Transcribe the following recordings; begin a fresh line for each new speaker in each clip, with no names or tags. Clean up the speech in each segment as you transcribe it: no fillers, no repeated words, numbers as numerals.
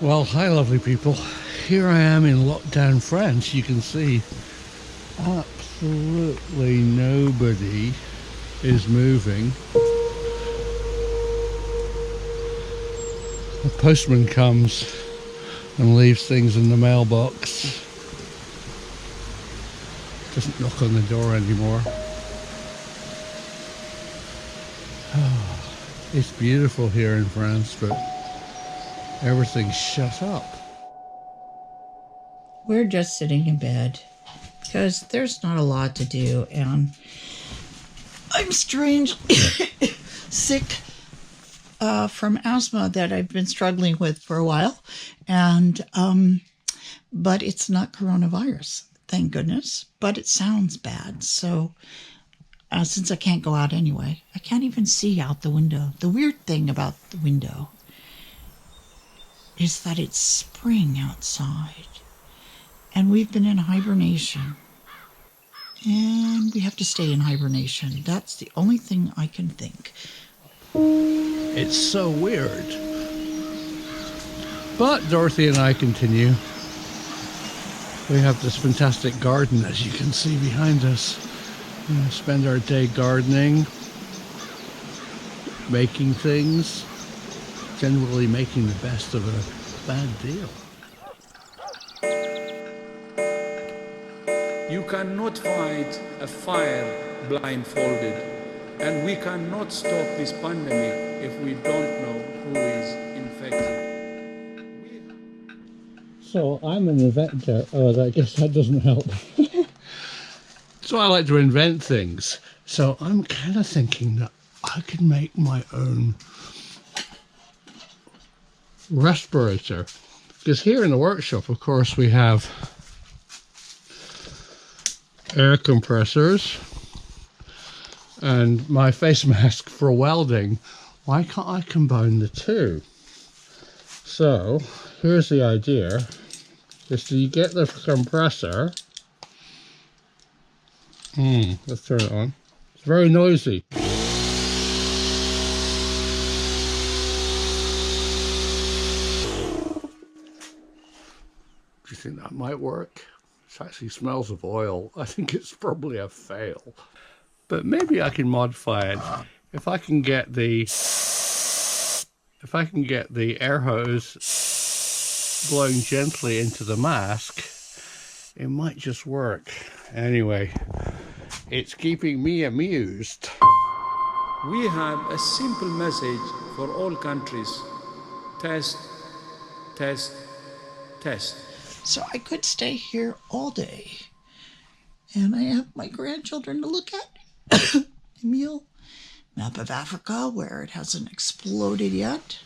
Well, hi lovely people. Here I am in lockdown France. You can see absolutely nobody is moving. The postman comes and leaves things in the mailbox. Doesn't knock on the door anymore. It's beautiful here in France, but everything's shut up.
We're just sitting in bed because there's not a lot to do, and I'm strangely sick from asthma that I've been struggling with for a while, and but it's not coronavirus, thank goodness. But it sounds bad, so since I can't go out anyway, I can't even see out the window. The weird thing about the window is that it's spring outside. And we've been in hibernation. And we have to stay in hibernation. That's the only thing I can think.
It's so weird. But Dorothy and I continue. We have this fantastic garden, as you can see behind us. We spend our day gardening, making things, generally making the best of a bad deal.
You cannot fight a fire blindfolded, and we cannot stop this pandemic if we don't know who is infected.
So I'm an inventor. Oh, I guess that doesn't help. So I like to invent things. So I'm kind of thinking that I could make my own respirator. Because here in the workshop, of course, we have air compressors and my face mask for welding. Why can't I combine the two? So here's the idea, is that you get the compressor. Let's turn it on. It's very noisy. Do you think that might work? It actually smells of oil. I think it's probably a fail. But maybe I can modify it. If I can get the air hose blowing gently into the mask, it might just work. Anyway, it's keeping me amused.
We have a simple message for all countries. Test, test, test.
So I could stay here all day. And I have my grandchildren to look at. Emil, map of Africa, where it hasn't exploded yet.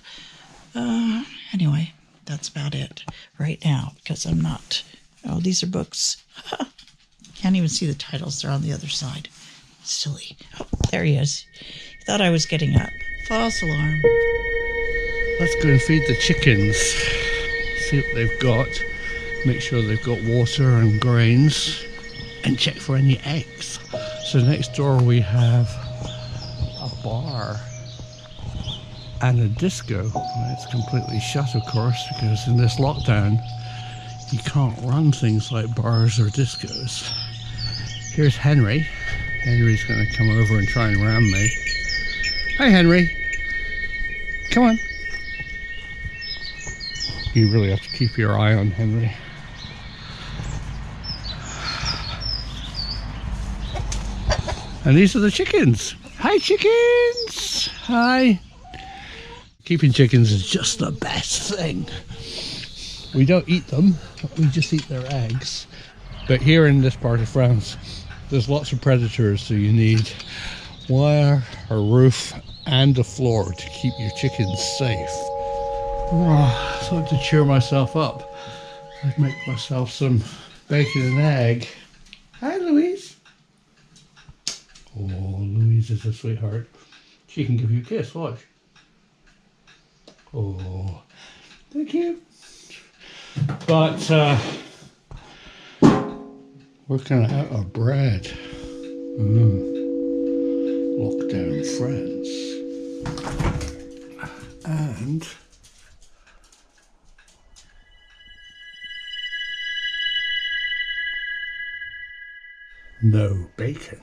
Anyway, that's about it right now, because I'm not... Oh, these are books. Can't even see the titles. They're on the other side. Silly. Oh, there he is. He thought I was getting up. False alarm.
Let's go and feed the chickens. See what they've got. Make sure they've got water and grains. And check for any eggs. So next door we have a bar and a disco. It's completely shut, of course, because in this lockdown you can't run things like bars or discos. Here's Henry. Henry's going to come over and try and ram me. Hi, Henry. Come on. You really have to keep your eye on Henry. And these are the chickens. Hi, chickens. Hi. Keeping chickens is just the best thing. We don't eat them, we just eat their eggs. But here in this part of France, there's lots of predators, so you need wire, a roof, and a floor to keep your chickens safe. So to cheer myself up, I'd make myself some bacon and egg. Hi, Louise. Oh, Louise is a sweetheart. She can give you a kiss, watch. Oh, thank you. But we're kind of out of bread. Lockdown France. And no bacon.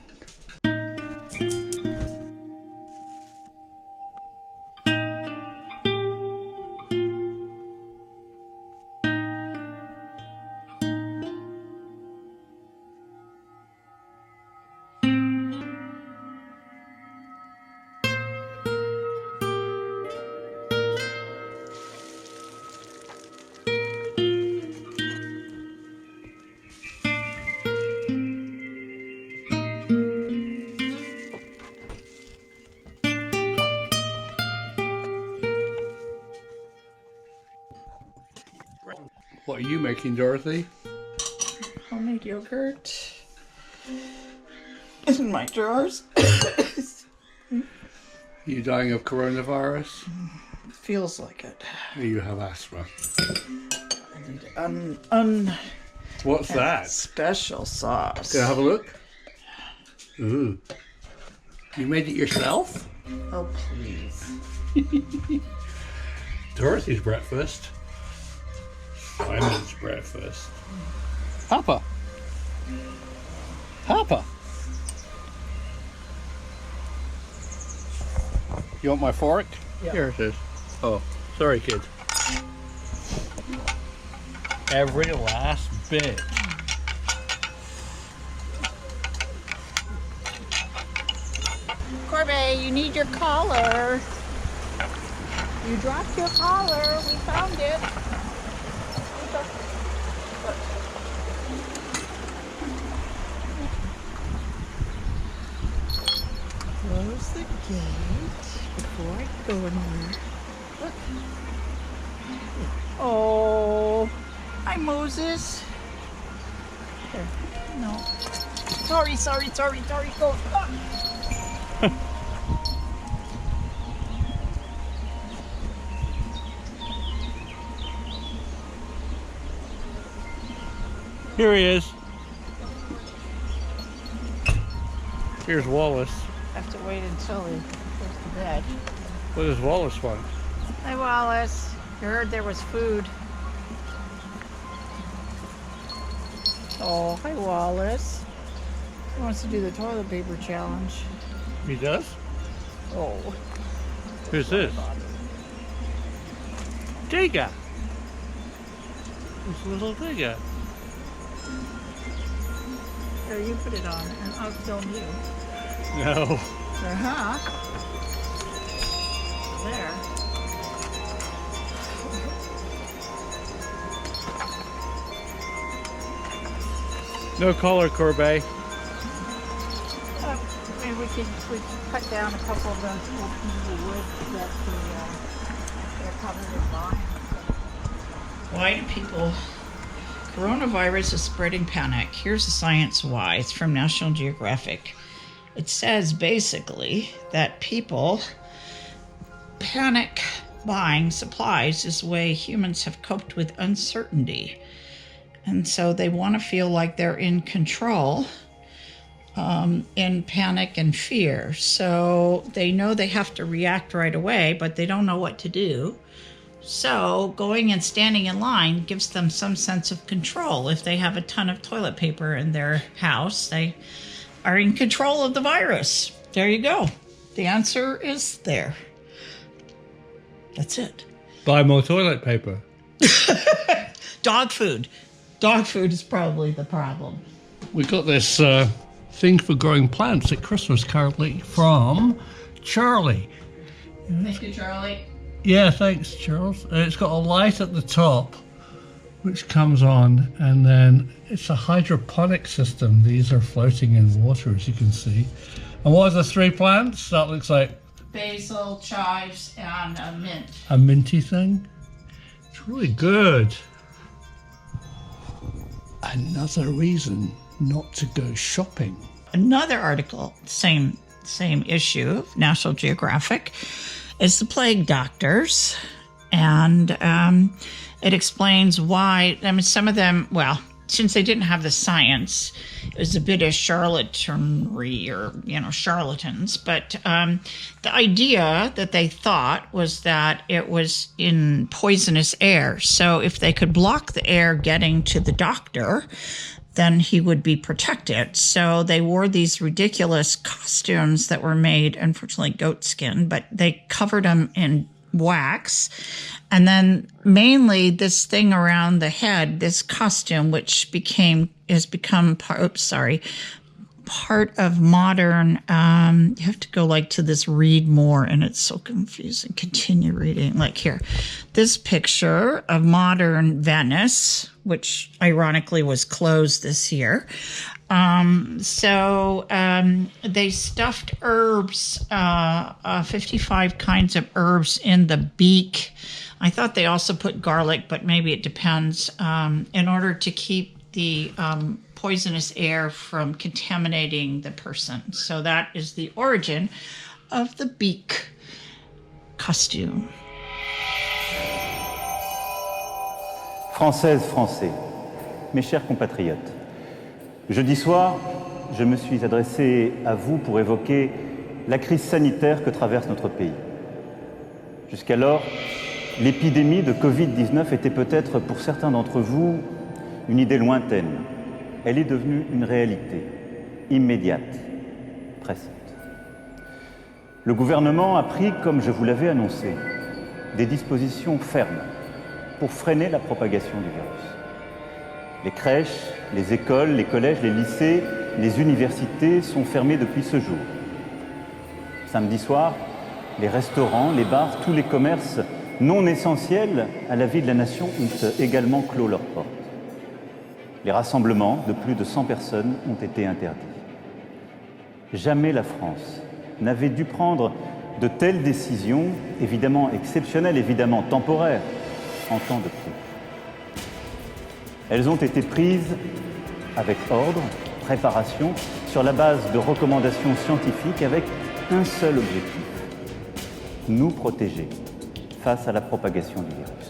What are you making, Dorothy?
Homemade yogurt in my drawers.
You dying of coronavirus?
Feels like it.
Or you have asthma?
I need
What's that?
special sauce.
Can I have a look? Ooh. You made it yourself?
Oh, please.
Dorothy's breakfast. Simon's breakfast. Papa. Papa. You want my fork?
Yeah.
Here it is. Oh, sorry, kid. Every last bit.
Corbet, you need your collar. You dropped your collar. We found it. Close the gate before I go in there. Look. Oh, hi Moses. There. No. Sorry. Go.
Here he is. Here's Wallace.
Have to wait until he goes to bed.
What does Wallace want?
Hi Wallace. You heard there was food. Oh, hi Wallace. He wants to do the toilet paper challenge.
He does?
Oh.
Who's this? Digger. This little Digger.
There, you put it on and I'll film you.
No.
Uh-huh. There.
No collar, Corbet.
Maybe we could cut down a couple of those old pieces of wood that they're covered in vines. Why do people... Coronavirus is spreading panic. Here's the science why. It's from National Geographic. It says basically that people panic buying supplies is the way humans have coped with uncertainty. And so they want to feel like they're in control in panic and fear. So they know they have to react right away, but they don't know what to do. So going and standing in line gives them some sense of control. If they have a ton of toilet paper in their house, they are in control of the virus. There you go. The answer is there. That's it.
Buy more toilet paper.
Dog food. Dog food is probably the problem.
We got this thing for growing plants at Christmas currently from Charlie.
Thank you, Charlie.
Yeah, thanks, Charles. It's got a light at the top, which comes on, and then it's a hydroponic system. These are floating in water, as you can see. And what are the three plants? That looks like
Basil, chives, and a mint.
a minty thing. It's really good. Another reason not to go shopping.
Another article, same issue, National Geographic, is the plague doctors, and it explains why. I mean, some of them, well, since they didn't have the science, it was a bit of charlatanry or, charlatans. But the idea that they thought was that it was in poisonous air. So if they could block the air getting to the doctor, then he would be protected. So they wore these ridiculous costumes that were made, unfortunately, goat skin, but they covered them in wax. And then mainly this thing around the head, this costume, which has become part of modern, you have to go like to this read more, and it's so confusing. Continue reading. Like here, this picture of modern Venice, which ironically was closed this year. They stuffed herbs, 55 kinds of herbs in the beak. I thought they also put garlic, but maybe it depends, in order to keep the poisonous air from contaminating the person. So that is the origin of the beak costume.
Françaises, Français, mes chers compatriotes, jeudi soir, je me suis adressé à vous pour évoquer la crise sanitaire que traverse notre pays. Jusqu'alors, l'épidémie de Covid-19 était peut-être pour certains d'entre vous une idée lointaine. Elle est devenue une réalité immédiate, pressante. Le gouvernement a pris, comme je vous l'avais annoncé, des dispositions fermes pour freiner la propagation du virus. Les crèches, les écoles, les collèges, les lycées, les universités sont fermés depuis ce jour. Samedi soir, les restaurants, les bars, tous les commerces non essentiels à la vie de la nation ont également clos leurs portes. Les rassemblements de plus de 100 personnes ont été interdits. Jamais la France n'avait dû prendre de telles décisions, évidemment exceptionnelles, évidemment temporaires, en temps de crise. Elles ont été prises avec ordre, préparation, sur la base de recommandations scientifiques avec un seul objectif: nous protéger face à la propagation du virus.